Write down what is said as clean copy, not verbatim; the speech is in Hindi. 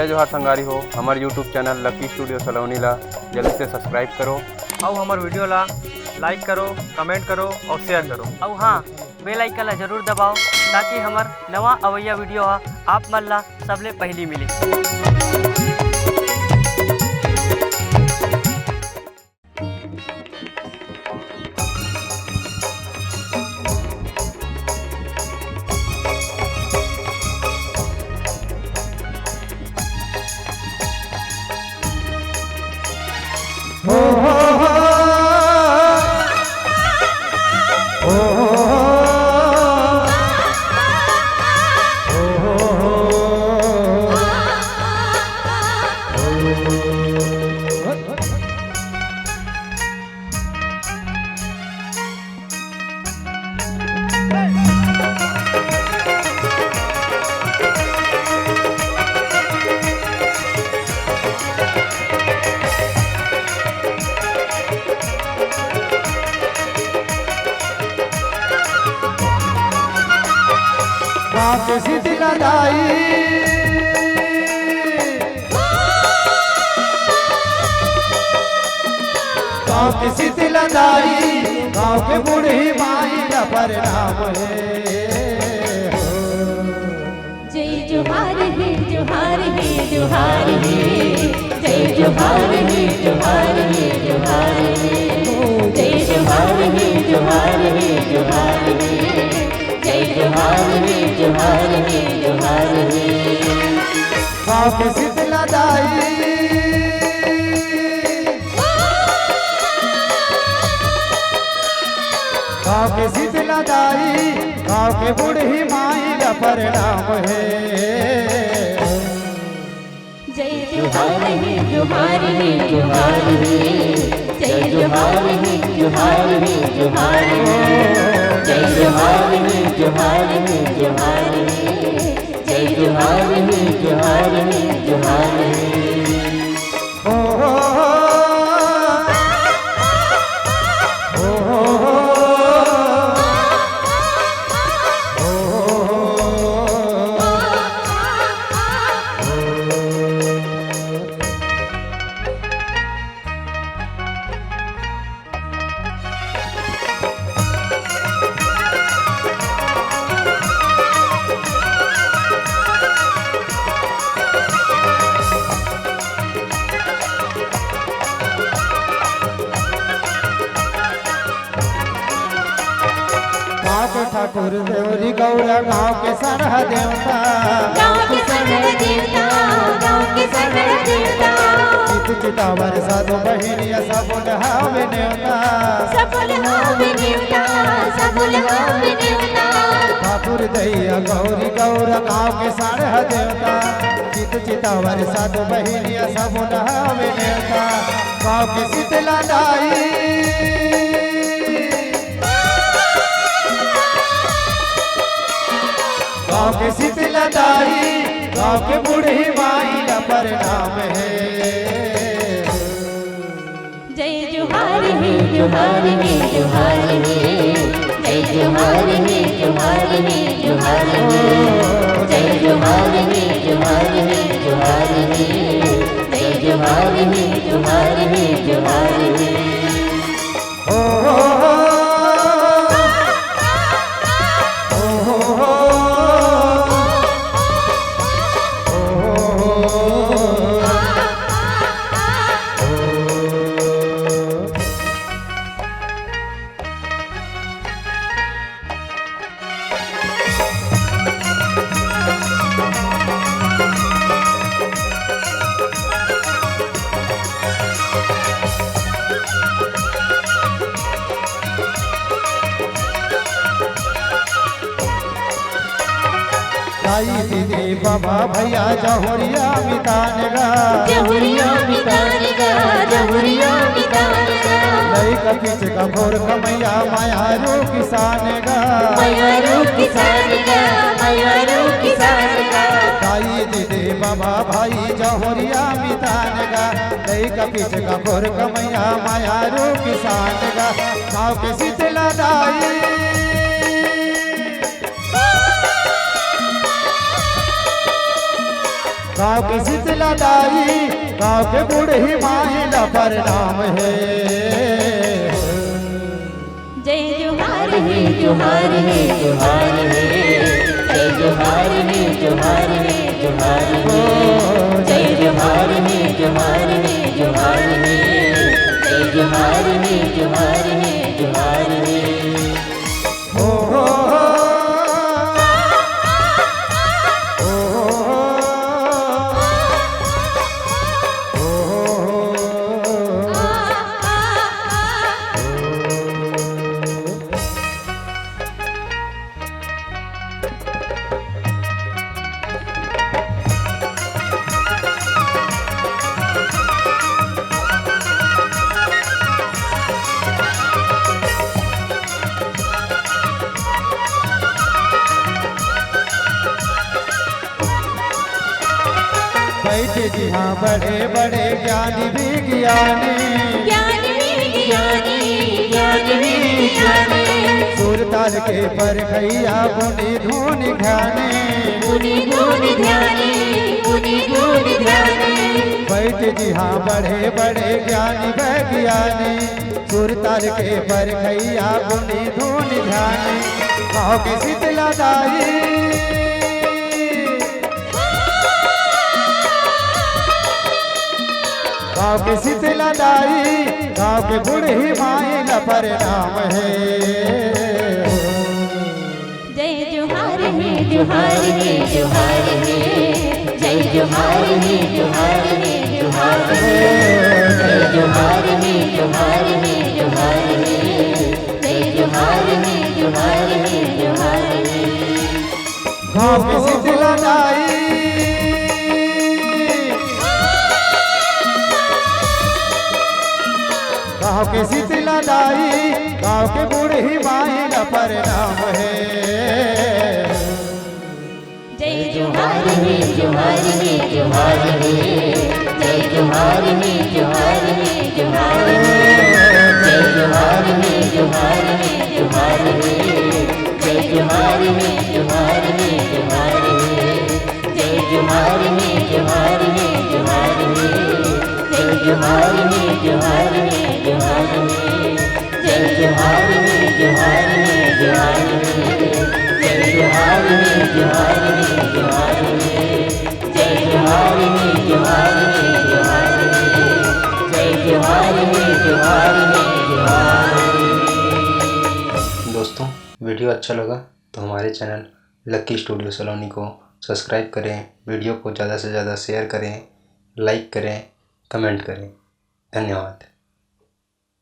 जय जोहार संगारी हो। हमारे यूट्यूब चैनल लकी स्टूडियो सलोनी ला जल्दी से सब्सक्राइब करो और हमारे वीडियो ला लाइक करो, कमेंट करो और शेयर करो। और हाँ, बेल आइकन ला जरूर दबाओ ताकि हमार नवा अवैया वीडियो आप मन ला सबले पहली मिली। गाँव के शीतला दाई गाँव के शीतला दाई गाँव के बूढ़ी माई का परिणाम है। जय जोहार है जोहार है जोहार है जय जोहार है जोहार है जोहार है जय जोहार है जोहार है जोहार है जय जोहार है जोहार है जोहार है। गाँव के शीतला दाई गाँव के शीतला दाई गाँव के बूढ़ी माई का परिणाम है। जय जोहार है जोहार है जोहार है जय जोहार है जोहार है जोहार है जय जोहार है जोहार है जोहार है जय जोहार है जोहार है जोहार है। ठाकुर देवरी गौरा गाँव के सरह देवता गाँव के सरह देवता गाँव के सरह देवता चित चितावर साधु बहिनिया सबुल हावे नेवता सबुल हावे नेवता सबुल हावे नेवता ठाकुर दैया गौरी गौरा गाँव के सरह देवता चित चितावर साधु बहिनिया सबुल हावे नेवता गाँव के शीतला दाई गाँव के शीतला दाई गाँव के बूढ़ी माई का परिणाम है। जय जोहार है जोहार है जोहार है जय जोहार है जोहार है जोहार है जय जोहार है जोहार है जोहार है जय जोहार है जोहार है जोहार है। ताई दीदी बाबा भैया जहुरिया मितानेगा जहुरिया मितानेगा जहुरिया मितानेगा लई पीछ का भोर कमैया मायारू किसानेगा मायारू किसानेगा मायारू किसानेगा ताई दीदी बाबा भाई जहुरिया मितानेगा लई पीछ का भोर कमैया मायारू किसानेगा गाँव के शीतला दाई गाँव की शीतला दाई, गाँव के बूढ़ी माहिला प्रणाम है। जय जोहार है जोहार है जोहार है, जय जोहार है जोहार है जोहार है, जय जोहार है जोहार है जोहार है, जय जोहार है जोहार है जोहार है। ओ हो बैठे जी हाँ बड़े बड़े ज्ञानी विज्ञानी, ज्ञानी विज्ञानी ज्ञानी विज्ञानी, सुर ताल के पर खैया गुनी धुनि ध्यानी, गुनी गुनी ध्यानी गुनी गुनी ध्यानी। बैठे जी हाँ बड़े बड़े ज्ञानी विज्ञानी, सुर ताल के पर खैया गुनी धुनि ध्यानी। गाँव की शीतला दाई, गाँव के शीतला दाई, गाँव के बूढ़ी माहिला प्रणाम है। जय जोहार है जोहार है जोहार है, जय जोहार है जोहार है जोहार है, जय जोहार है जोहार है जोहार है, जय जोहार है जोहार है जोहार है। गाँव के शीतला दाई, गाँव के शीतला दाई, गाँव के बूढ़ी माहिला प्रणाम है। जय जोहार है जोहार है जोहार है, जय जोहार है जोहार है जोहार है, जय जोहार है जोहार है जोहार है, जय जोहार है जोहार है जोहार है, जय जोहार है जोहार है जोहार है, जय जोहार है जोहार है जोहार है, जय जोहार है जोहार है जोहार है, जय जोहार है जोहार है जोहार है, जय जोहार है जोहार है जोहार है, जय जोहार है जोहार है जोहार है। दोस्तों वीडियो अच्छा लगा तो हमारे चैनल लकी स्टूडियो सलोनी को सब्सक्राइब करें, वीडियो को ज़्यादा से ज़्यादा शेयर करें, लाइक करें, कमेंट करें। धन्यवाद।